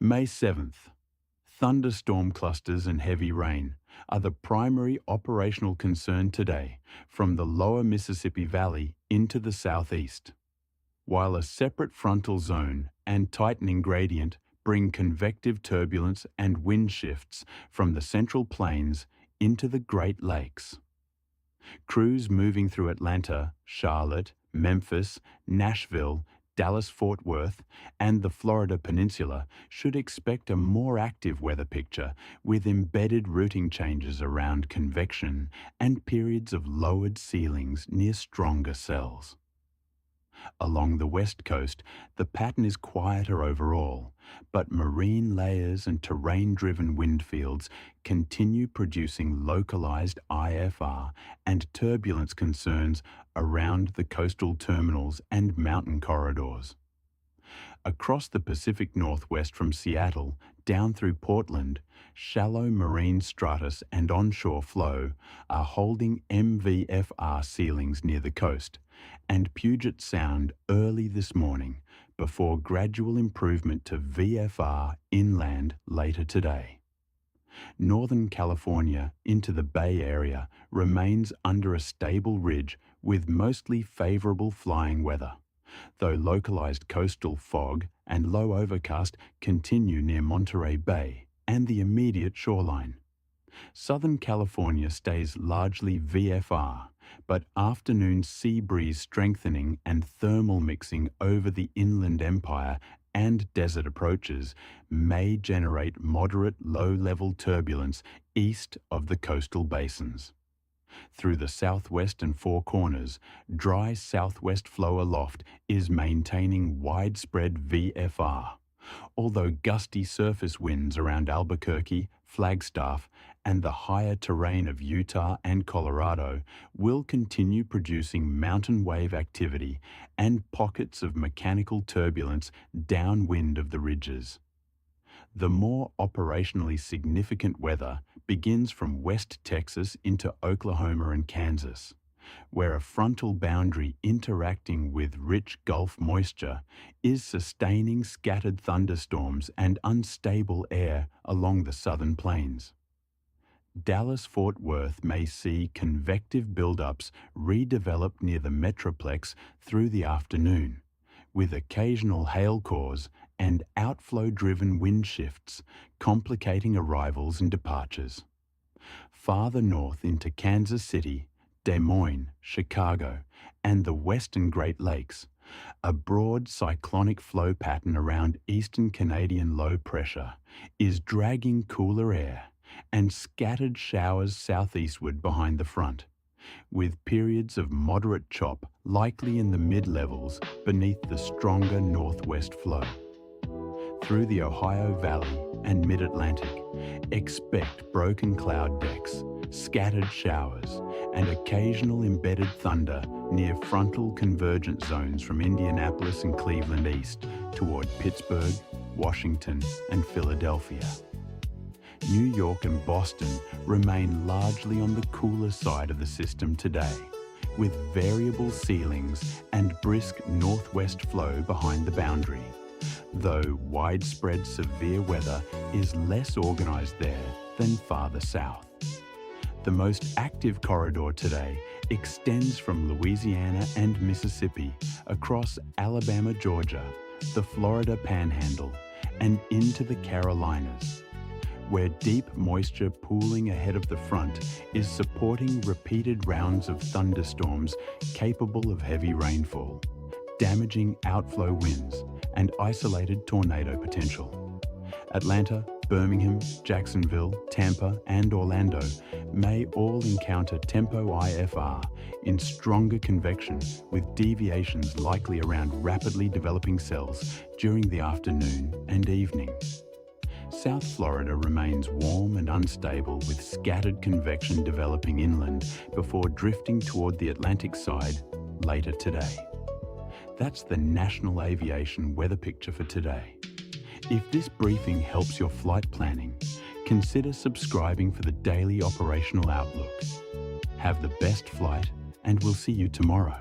May 7th. Thunderstorm clusters and heavy rain are the primary operational concern today from the lower Mississippi Valley into the southeast, while a separate frontal zone and tightening gradient bring convective turbulence and wind shifts from the Central Plains into the Great Lakes. Crews moving through Atlanta, Charlotte, Memphis, Nashville, Dallas-Fort Worth, and the Florida Peninsula should expect a more active weather picture with embedded routing changes around convection and periods of lowered ceilings near stronger cells. Along the west coast, the pattern is quieter overall, but marine layers and terrain-driven wind fields continue producing localized IFR and turbulence concerns around the coastal terminals and mountain corridors. Across the Pacific Northwest from Seattle down through Portland, shallow marine stratus and onshore flow are holding MVFR ceilings near the coast, and Puget Sound early this morning before gradual improvement to VFR inland later today. Northern California into the Bay Area remains under a stable ridge with mostly favorable flying weather, though localized coastal fog and low overcast continue near Monterey Bay and the immediate shoreline. Southern California stays largely VFR, but afternoon sea breeze strengthening and thermal mixing over the Inland Empire and desert approaches may generate moderate low-level turbulence east of the coastal basins. Through the southwest and Four Corners, dry southwest flow aloft is maintaining widespread VFR, although gusty surface winds around Albuquerque, Flagstaff, and the higher terrain of Utah and Colorado will continue producing mountain wave activity and pockets of mechanical turbulence downwind of the ridges. The more operationally significant weather begins from West Texas into Oklahoma and Kansas, where a frontal boundary interacting with rich Gulf moisture is sustaining scattered thunderstorms and unstable air along the southern plains. Dallas-Fort Worth may see convective buildups redevelop near the Metroplex through the afternoon, with occasional hail cores and outflow-driven wind shifts complicating arrivals and departures. Farther north into Kansas City, Des Moines, Chicago, and the western Great Lakes, a broad cyclonic flow pattern around eastern Canadian low pressure is dragging cooler air and scattered showers southeastward behind the front, with periods of moderate chop likely in the mid-levels beneath the stronger northwest flow. Through the Ohio Valley and Mid-Atlantic, expect broken cloud decks, scattered showers, and occasional embedded thunder near frontal convergence zones from Indianapolis and Cleveland east toward Pittsburgh, Washington, and Philadelphia. New York and Boston remain largely on the cooler side of the system today, with variable ceilings and brisk northwest flow behind the boundary, though widespread severe weather is less organized there than farther south. The most active corridor today extends from Louisiana and Mississippi across Alabama, Georgia, the Florida Panhandle, and into the Carolinas, where deep moisture pooling ahead of the front is supporting repeated rounds of thunderstorms capable of heavy rainfall, damaging outflow winds, and isolated tornado potential. Atlanta, Birmingham, Jacksonville, Tampa, and Orlando may all encounter tempo IFR in stronger convection with deviations likely around rapidly developing cells during the afternoon and evening. South Florida remains warm and unstable with scattered convection developing inland before drifting toward the Atlantic side later today. That's the National Aviation weather picture for today. If this briefing helps your flight planning, consider subscribing for the daily operational outlook. Have the best flight, and we'll see you tomorrow.